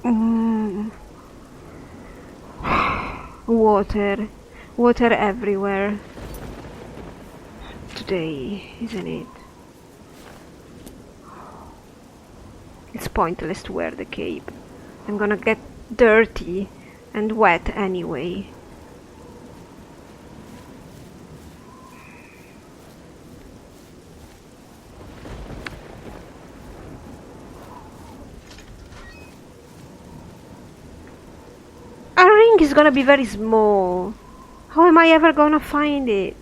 Mm. Water. Water everywhere. Today, isn't it? It's pointless to wear the cape. I'm gonna get dirty and wet anyway. A ring is gonna be very small. How am I ever gonna find it?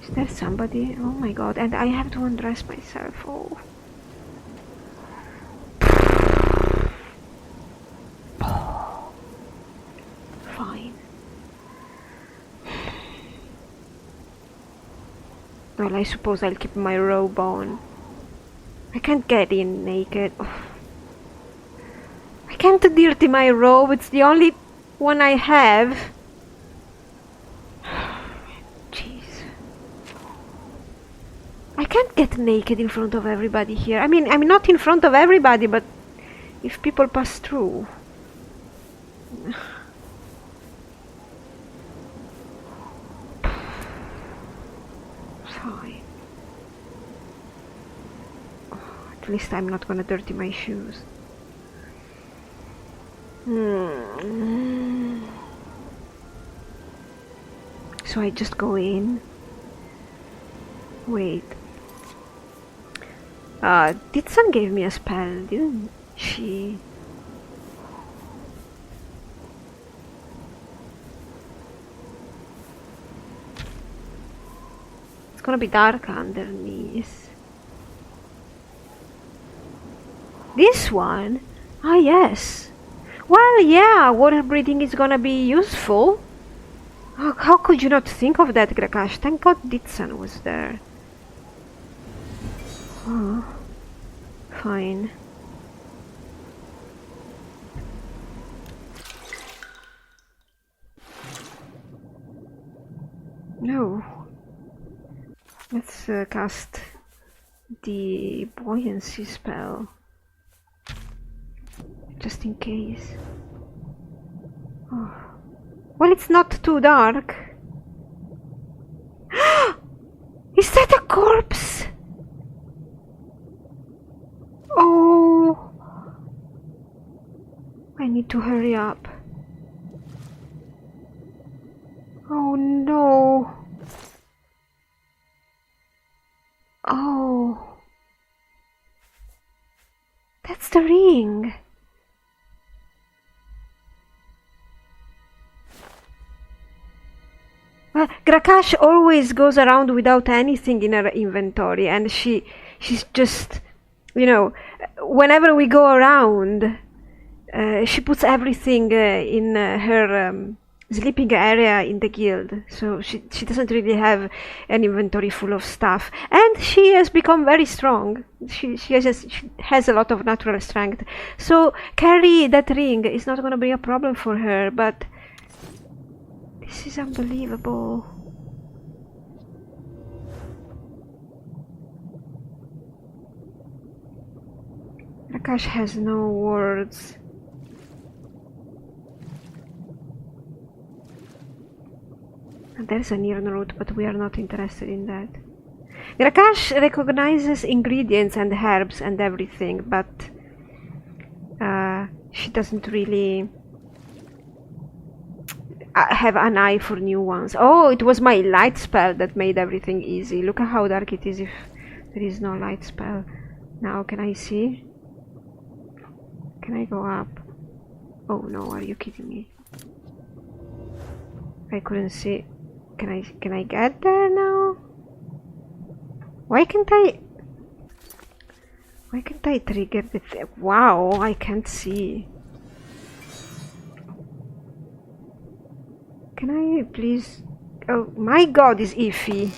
Is there somebody? Oh my god, and I have to undress myself. Oh. Fine. Well, I suppose I'll keep my robe on. I can't get in naked. Oh. I can't dirty my robe, it's the only one I have. Jeez. I can't get naked in front of everybody here. I mean, I'm not in front of everybody, but if people pass through. Fine. At least I'm not gonna dirty my shoes. So I just go in. Wait. Ditsan gave me a spell, didn't she? It's gonna be dark underneath. This one? Ah, yes. Well, yeah, water breathing is gonna be useful. Oh, how could you not think of that, Gra-Kash? Thank God Ditsan was there. Oh, fine. No. Let's cast the buoyancy spell. Just in case. Oh. Well, it's not too dark. Is that a corpse? Oh. I need to hurry up. Oh no. Oh. That's the ring. Well, Gra-Kash always goes around without anything in her inventory, and she's just, you know, whenever we go around, she puts everything in her sleeping area in the guild, so she doesn't really have an inventory full of stuff, and she has become very strong. She has a lot of natural strength, so carry that ring is not going to be a problem for her, but this is unbelievable. Gra-Kash has no words. There's an iron root, but we are not interested in that. Gra-Kash recognizes ingredients and herbs and everything, but she doesn't really have an eye for new ones. Oh, it was my light spell that made everything easy. Look at how dark it is if there is no light spell. Now, can I see? Can I go up? Oh no, are you kidding me? I couldn't see. Can I get there now? Why can't I trigger the thing? Wow, I can't see. Can I please? Oh my god, is iffy.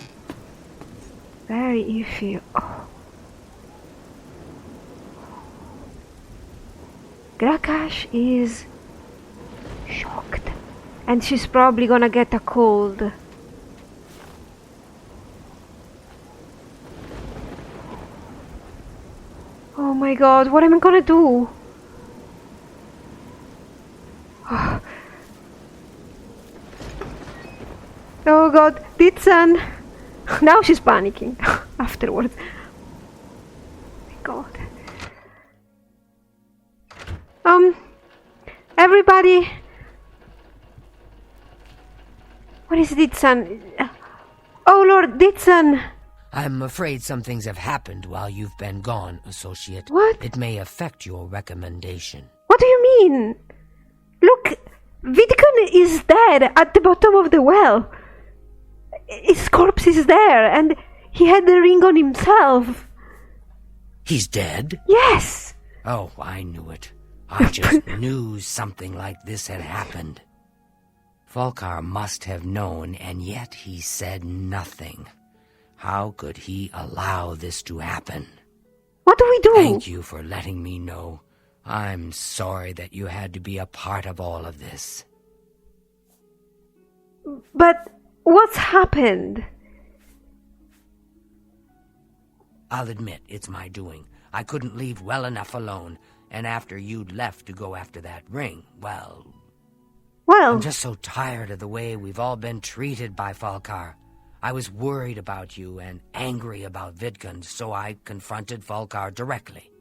Very iffy. Oh. Gra-Kash is shocked And she's probably gonna get a cold. Oh my god, what am I gonna do? Oh god, Ditsan! Now she's panicking afterwards. Oh my god. Everybody! What is Ditsan? Oh Lord, Ditsan! I'm afraid some things have happened while you've been gone, Associate. What? It may affect your recommendation. What do you mean? Look, Vidkun is dead at the bottom of the well. His corpse is there, and he had the ring on himself. He's dead? Yes! Oh, I knew it. I just knew something like this had happened. Falkar must have known, and yet he said nothing. How could he allow this to happen? What do we do? Thank you for letting me know. I'm sorry that you had to be a part of all of this. But what's happened? I'll admit it's my doing. I couldn't leave well enough alone, and after you'd left to go after that ring, well... I'm just so tired of the way we've all been treated by Falkar. I was worried about you and angry about Vidkun, so I confronted Falkar directly.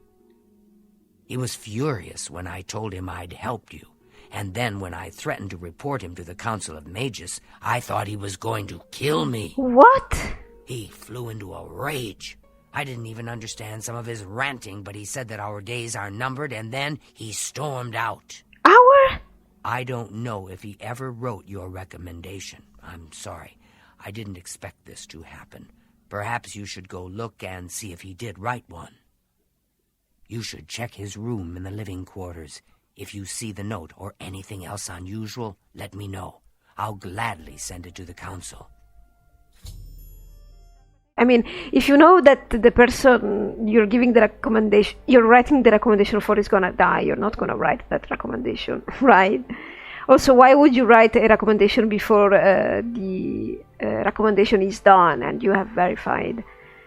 He was furious when I told him I'd helped you, and then when I threatened to report him to the Council of Mages, I thought he was going to kill me. What? He flew into a rage. I didn't even understand some of his ranting, but he said that our days are numbered, and then he stormed out. Our? I don't know if he ever wrote your recommendation. I'm sorry. I didn't expect this to happen. Perhaps you should go look and see if he did write one. You should check his room in the living quarters. If you see the note or anything else unusual, let me know. I'll gladly send it to the council. I mean, if you know that the person you're giving the recommendation, you're writing the recommendation for is gonna die, you're not gonna write that recommendation, right? Also, why would you write a recommendation before the recommendation is done and you have verified?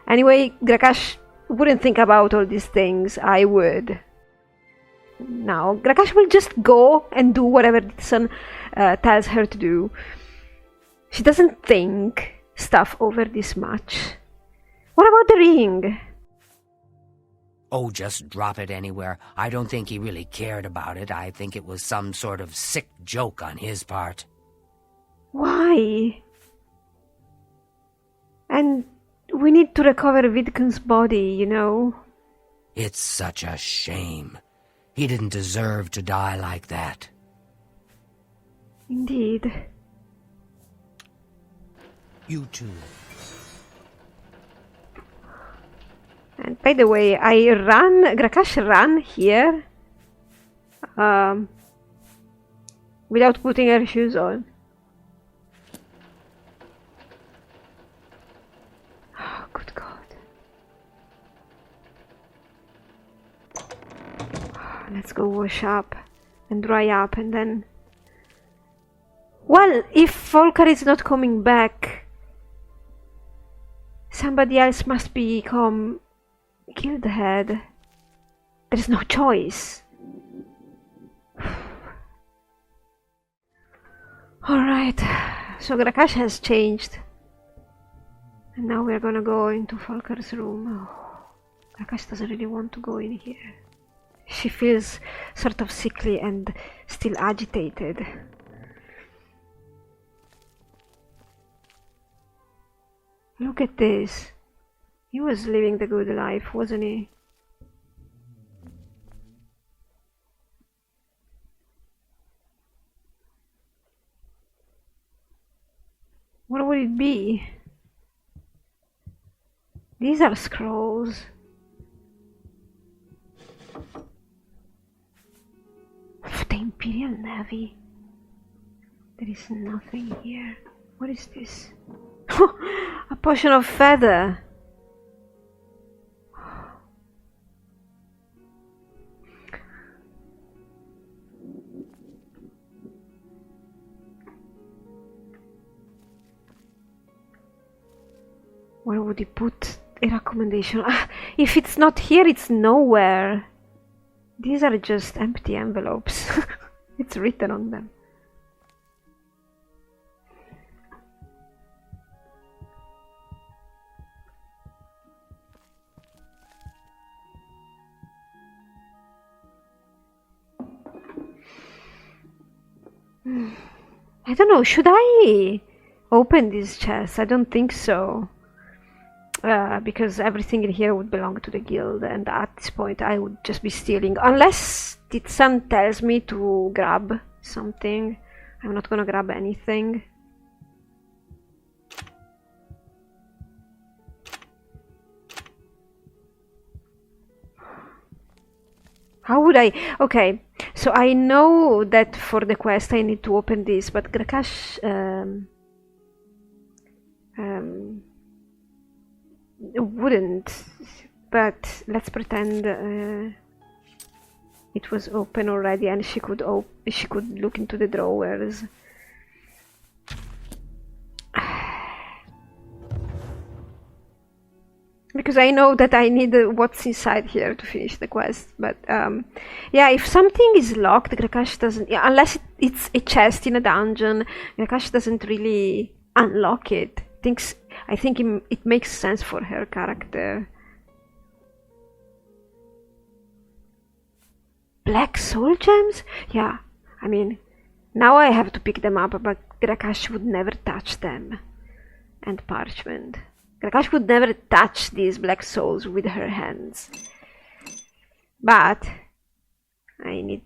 Anyway, Gra-Kash wouldn't think about all these things. I would. Now, Gra-Kash will just go and do whatever Ditsan tells her to do. She doesn't think stuff over this much. What about the ring? Oh, just drop it anywhere. I don't think he really cared about it. I think it was some sort of sick joke on his part. Why? And we need to recover Vidkun's body, you know? It's such a shame. He didn't deserve to die like that. Indeed. You too. And by the way, Gra-Kash ran here without putting her shoes on. Oh, good God. Let's go wash up and dry up and then... Well, if Falkar is not coming back, somebody else must become Guildhead. There's no choice. Alright, so Gra-Kash has changed. And now we're gonna go into Falkar's room. Oh, Gra-Kash doesn't really want to go in here. She feels sort of sickly and still agitated. Look at this. He was living the good life, wasn't he? What would it be? These are scrolls. Of the Imperial Navy. There is nothing here. What is this? A potion of feather. Where would he put a recommendation? If it's not here, it's nowhere. These are just empty envelopes. It's written on them. I don't know, should I open this chest? I don't think so. Because everything in here would belong to the guild, and at this point I would just be stealing. Unless Titsan tells me to grab something. I'm not gonna grab anything. How would I? Okay, so I know that for the quest I need to open this, but Gra-Kash wouldn't. But let's pretend it was open already, and she could look into the drawers. Because I know that I need what's inside here to finish the quest. But yeah, if something is locked, Gra-Kash doesn't... Yeah, unless it's a chest in a dungeon, Gra-Kash doesn't really unlock it. I think it makes sense for her character. Black soul gems? Yeah, I mean, now I have to pick them up, but Gra-Kash would never touch them. And parchment. Gra-Kash would never touch these black souls with her hands. But I need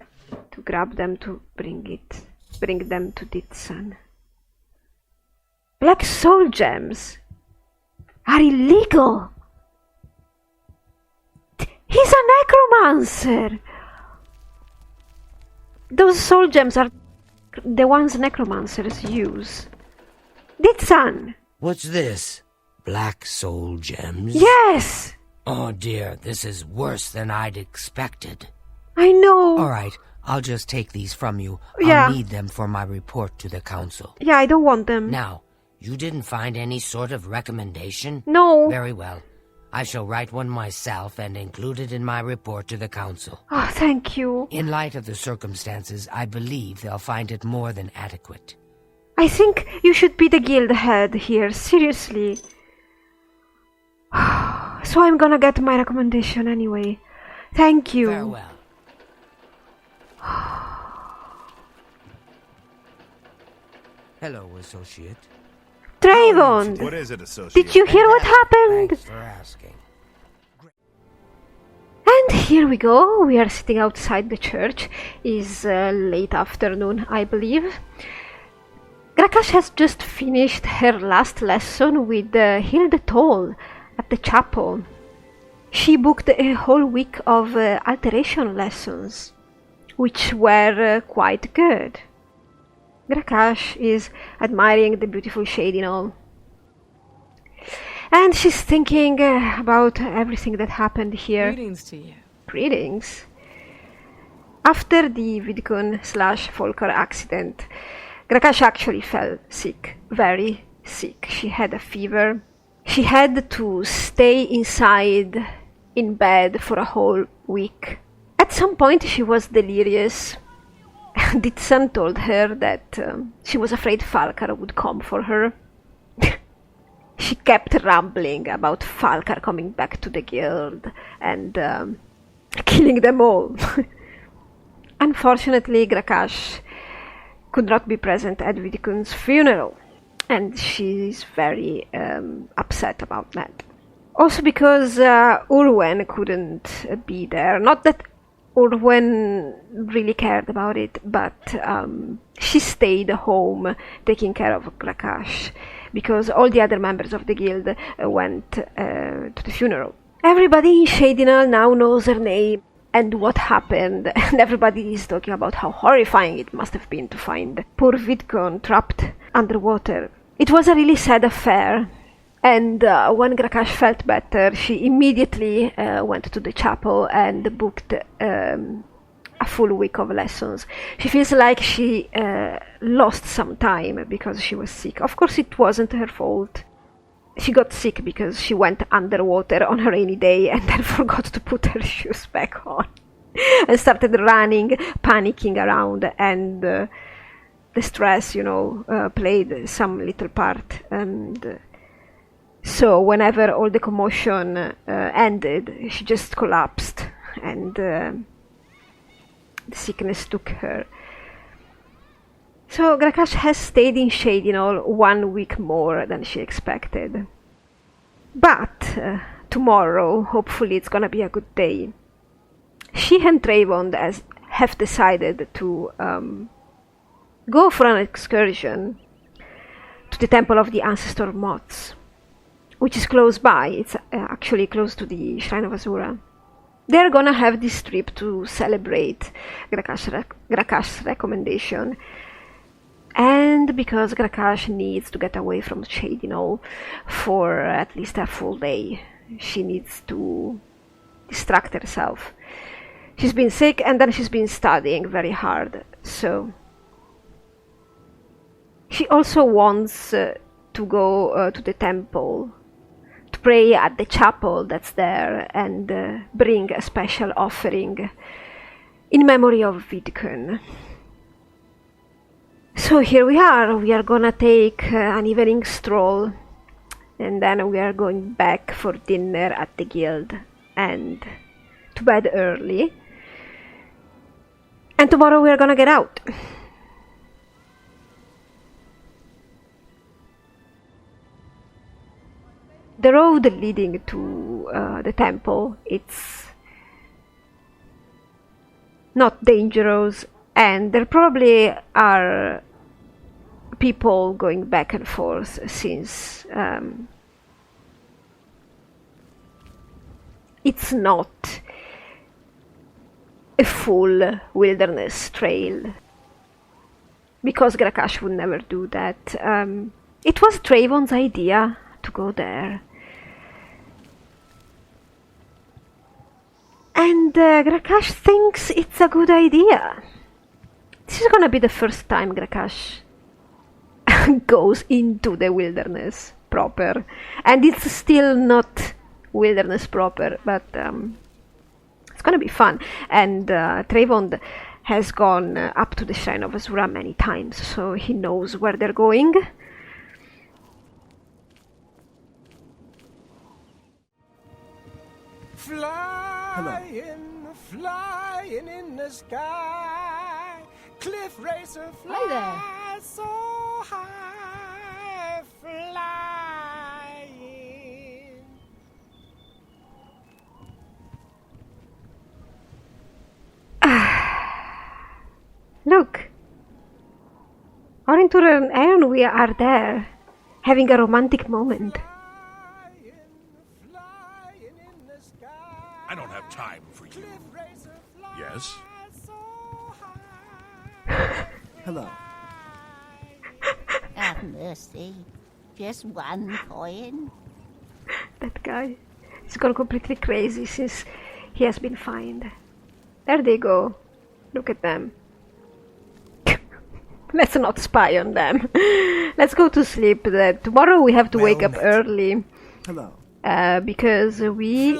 to grab them to bring them to Titsan. Black soul gems are illegal. He's a necromancer. Those soul gems are the ones necromancers use. Titsan! What's this? Black soul gems? Yes! Oh dear, this is worse than I'd expected. I know. Alright, I'll just take these from you. Yeah. I'll need them for my report to the council. Yeah, I don't want them. Now, you didn't find any sort of recommendation? No. Very well. I shall write one myself and include it in my report to the council. Oh, thank you. In light of the circumstances, I believe they'll find it more than adequate. I think you should be the guild head here, seriously. So I'm gonna get my recommendation anyway. Thank you. Farewell. Hello, associate. Trayvon! What is it, associate? Did you hear what happened? Thanks for asking. And here we go. We are sitting outside the church. It's late afternoon, I believe. Gra-Kash has just finished her last lesson with Hilde Toll at the chapel. She booked a whole week of alteration lessons, which were quite good. Gra-Kash is admiring the beautiful Shivering, and she's thinking about everything that happened here. Greetings to you. Greetings. After the Vidkun/Folker accident, Gra-Kash actually fell sick, very sick. She had a fever. She had to stay inside in bed for a whole week. At some point she was delirious. Titsan told her that she was afraid Falkar would come for her. She kept rambling about Falkar coming back to the guild and killing them all. Unfortunately, Gra-Kash could not be present at Vidkun's funeral, and she's very upset about that. Also because Urwen couldn't be there. Not that Urwen really cared about it, but she stayed home taking care of Gra-Kash, because all the other members of the guild went to the funeral. Everybody in Shadinal now knows her name and what happened, and everybody is talking about how horrifying it must have been to find poor Vidkun trapped underwater. It was a really sad affair, and when Gra-Kash felt better, she immediately went to the chapel and booked a full week of lessons. She feels like she lost some time because she was sick. Of course, it wasn't her fault. She got sick because she went underwater on a rainy day and then forgot to put her shoes back on and started running, panicking around, and the stress, played some little part. And so whenever all the commotion ended, she just collapsed, and the sickness took her. So Gra-Kash has stayed in Shivering 1 week more than she expected. But tomorrow, hopefully it's gonna be a good day. She and Trayvon have decided to go for an excursion to the Temple of the Ancestor Moths, which is close by. It's actually close to the Shrine of Azura. They're gonna have this trip to celebrate Gra-Kash's recommendation. And because Gra-Kash needs to get away from Shivering for at least a full day, she needs to distract herself. She's been sick and then she's been studying very hard, so she also wants to go to the temple, to pray at the chapel that's there, and bring a special offering in memory of Vidkun. So here we are gonna take an evening stroll, and then we are going back for dinner at the guild and to bed early. And tomorrow we are gonna get out. The road leading to the temple, it's not dangerous, and there probably are people going back and forth since it's not a full wilderness trail, because Gra-Kash would never do that. It was Trayvon's idea to go there, and Gra-Kash thinks it's a good idea. This is gonna be the first time Gra-Kash goes into the wilderness proper, and it's still not wilderness proper, but it's gonna be fun. And Trayvon has gone up to the Shrine of Azura many times, so he knows where they're going. Flying in the sky, cliff racer fly so high, flying. Look, Orintur and Aaron, we are there, having a romantic moment. I don't have time for you. Yes? Hello. Have mercy. Just one coin. That guy, he's gone completely crazy since he has been fined. There they go. Look at them. Let's not spy on them. Let's go to sleep. Tomorrow we have to wake up early. Hello. Because we...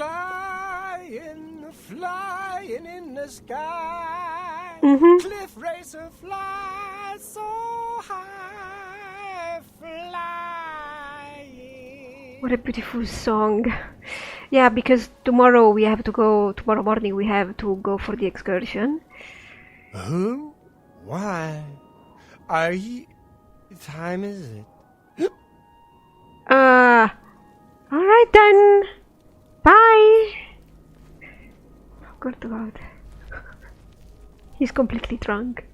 Flying in the sky. Cliff racer fly so high, flying. What a beautiful song. Yeah, because tomorrow morning we have to go for the excursion. Who? Why? Are you... time is it? Alright then. Bye. Good God. He's completely drunk.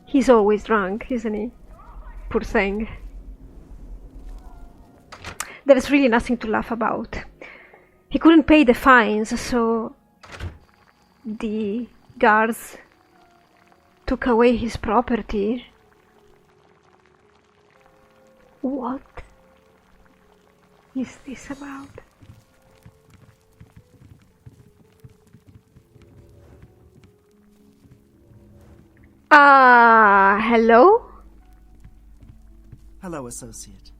He's always drunk, isn't he? Poor thing. There's really nothing to laugh about. He couldn't pay the fines, so the guards took away his property. What is this about? Hello? Hello, associate.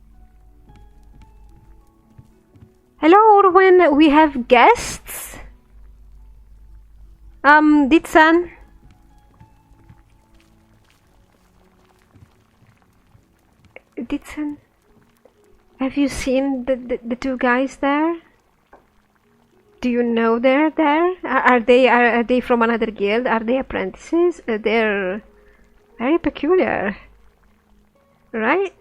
Hello, Orwen. We have guests. Ditsan. Ditsan. Have you seen the two guys there? Do you know they're there? Are they from another guild? Are they apprentices? They're very peculiar, right?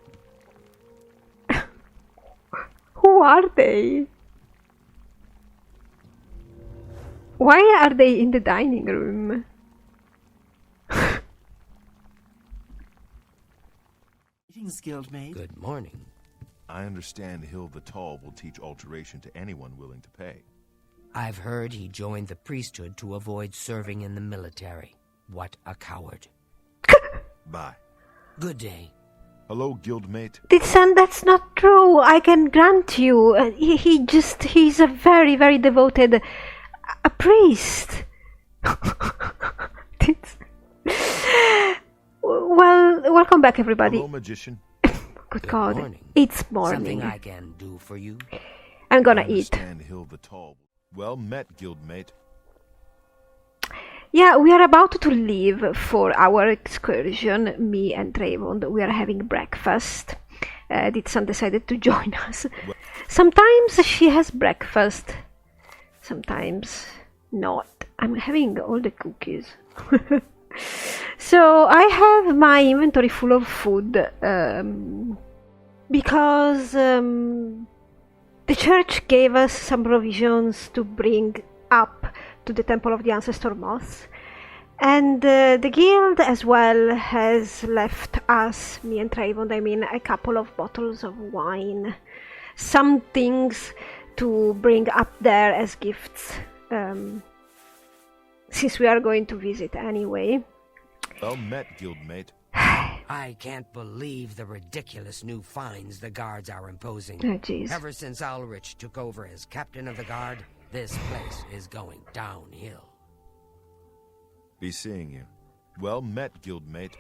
Who are they? Why are they in the dining room? Greetings, guildmate. Good morning. I understand Hill the Tall will teach alteration to anyone willing to pay. I've heard he joined the priesthood to avoid serving in the military. What a coward. Bye. Good day. Hello, guildmate. Ditsan, that's not true. I can grant you. He's a very, very devoted a priest. Well, welcome back, everybody. Hello, magician. Good God, morning. it's morning. Something I can do for you? I'm gonna I eat. understand Hill the Tall. Well met, guildmate. Yeah, we are about to leave for our excursion, me and Trayvon. We are having breakfast. Ditsan decided to join us. Sometimes she has breakfast, sometimes not. I'm having all the cookies. So I have my inventory full of food because the church gave us some provisions to bring up to the Temple of the Ancestor Moths, and the guild as well has left us, me and Trayvon, a couple of bottles of wine, some things to bring up there as gifts, since we are going to visit anyway. Well met, guildmate. I can't believe the ridiculous new fines the guards are imposing. Oh, jeez. Ever since Ulrich took over as captain of the guard, this place is going downhill. Be seeing you. Well met, guildmate.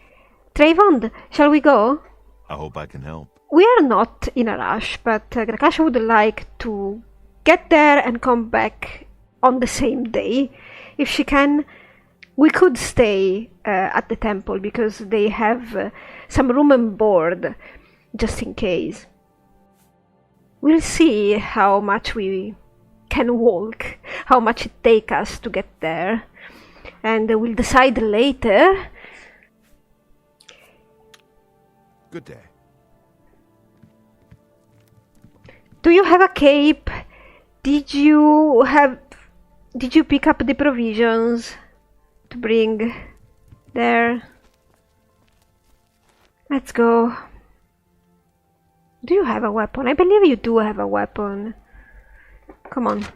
Trayvon, shall we go? I hope I can help. We are not in a rush, but Gra-Kash would like to get there and come back on the same day. If she can, we could stay at the temple because they have some room and board, just in case. We'll see how much we can walk, how much it takes us to get there, and we'll decide later. Good day. Do you have a cape? Did you pick up the provisions to bring there? Let's go. Do you have a weapon? I believe you do have a weapon. Come on.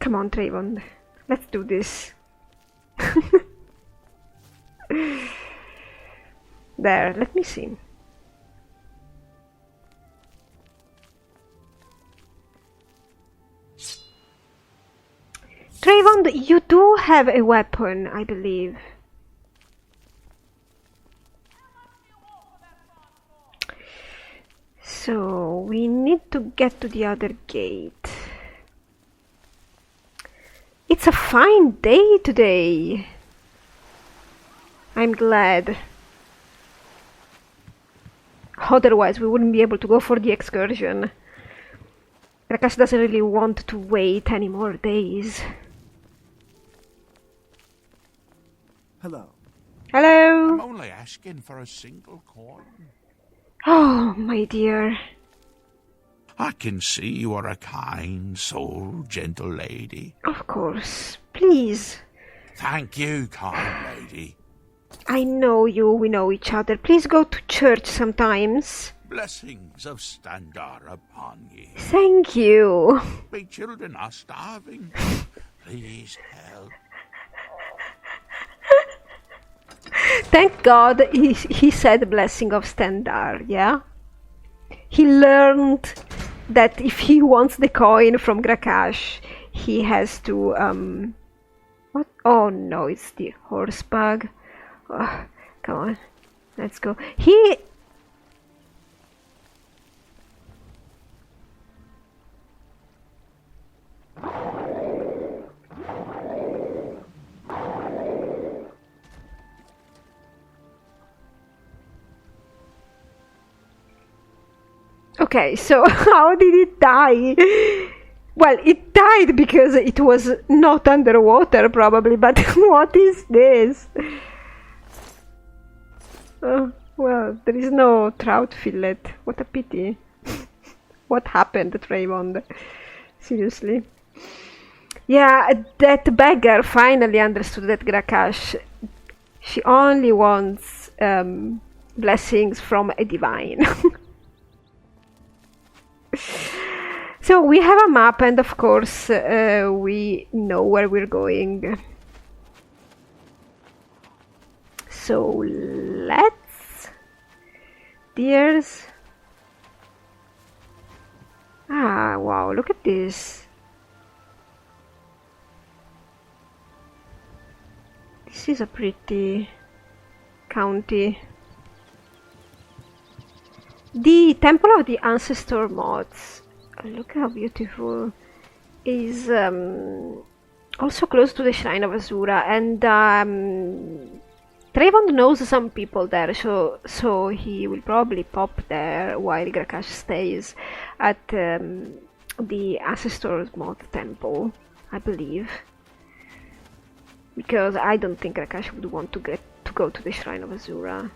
Come on, Trayvon. Let's do this. There, let me see. Trayvon, you do have a weapon, I believe. So, we need to get to the other gate. It's a fine day today. I'm glad. Otherwise, we wouldn't be able to go for the excursion. Gra-Kash doesn't really want to wait any more days. Hello. Hello. I'm only asking for a single coin. Oh, my dear. I can see you are a kind soul, gentle lady. Of course. Please. Thank you, kind lady. I know you. We know each other. Please go to church sometimes. Blessings of Standar upon ye. Thank you. My children are starving. Please help. Thank God he said blessing of Standar, yeah? He learned that if he wants the coin from Gra-Kash, he has to, what? Oh no, it's the horse bug. Oh, come on, let's go. Okay, so how did it die? Well, it died because it was not underwater, probably, but what is this? Oh, well, there is no trout fillet. What a pity. What happened, Raymond? Seriously. Yeah, that beggar finally understood that Gra-Kash, she only wants blessings from a divine. So we have a map, and of course we know where we're going. So let's... Dears. Ah, wow, look at this. This is a pretty county. The Temple of the Ancestor Moths. Look how beautiful. Is also close to the Shrine of Azura, and Trayvon knows some people there, so he will probably pop there while Gra-Kash stays at the Ancestor's Moth Temple, I believe. Because I don't think Gra-Kash would want to go to the Shrine of Azura.